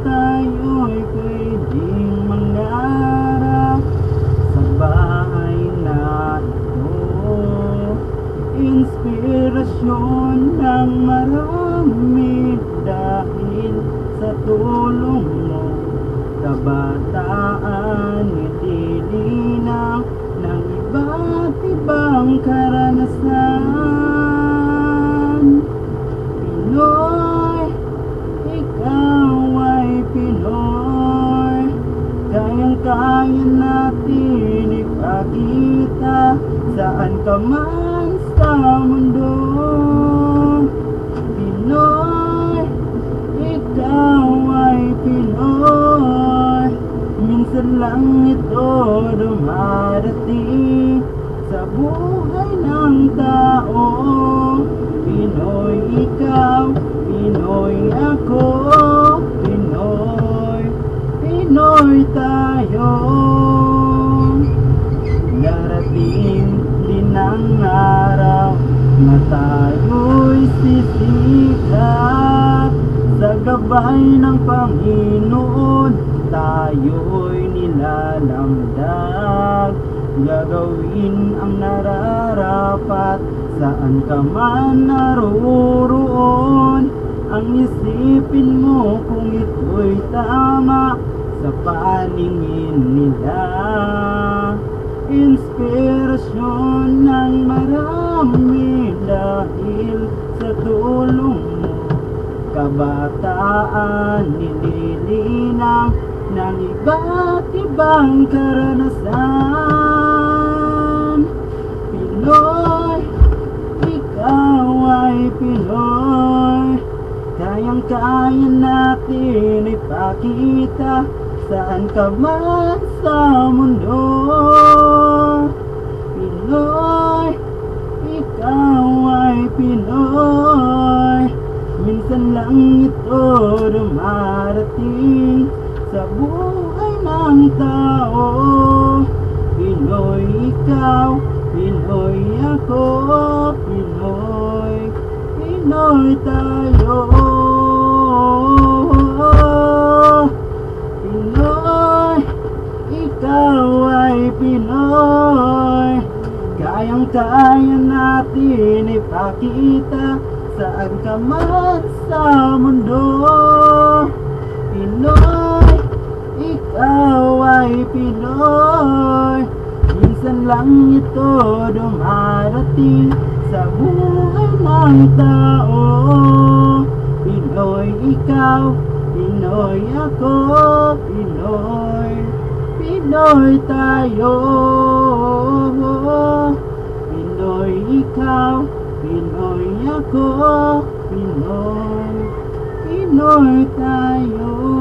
tayo'y pwedeng mangarap sa bahay na ito. Inspirasyon ng marami dahil sa tulong mo. Kabataan, nililinaw ng iba't ibang karanasan. Pinoy, ikaw ay Pinoy. Kayang-kaya natin ipakita saan ka man sa mundo. Pinoy, ikaw ay Pinoy. Minsan lang ito dumarating sa buhay ng tao. Pinoy ikaw, Pinoy ako, Pinoy, Pinoy tayo. Darating din ang araw na tayo'y sisikat. Sa gabay ng Panginoon, tayo'y nilalamdag. Gagawin ang nararapat saan ka man naroroon. Ang isipin mo kung ito'y tama sa paningin nila. Inspirasyon ng marami dahil sa tulong mo. Kabataan, nililinaw ng iba't ibang karanasan. Pinoy, ikaw ay Pinoy. Kayang-kaya natin ipakita saan ka man sa mundo. Pinoy, ikaw ay Pinoy. Minsan lang ito dumarating sa buhay ng tao. Pinoy ikaw, Pinoy ako, Pinoy, Pinoy tayo. Pinoy, ikaw ay Pinoy. Kayang-kaya natin ipakita saan ka man sa mundo. Pinoy, ikaw ay Pinoy. Minsan lang ito dumarating sa buhay ng tao. Pinoy ikaw, Pinoy ako, Pinoy, Pinoy tayo. Pinoy ikaw, Pinoy ako, Pinoy, Pinoy tayo.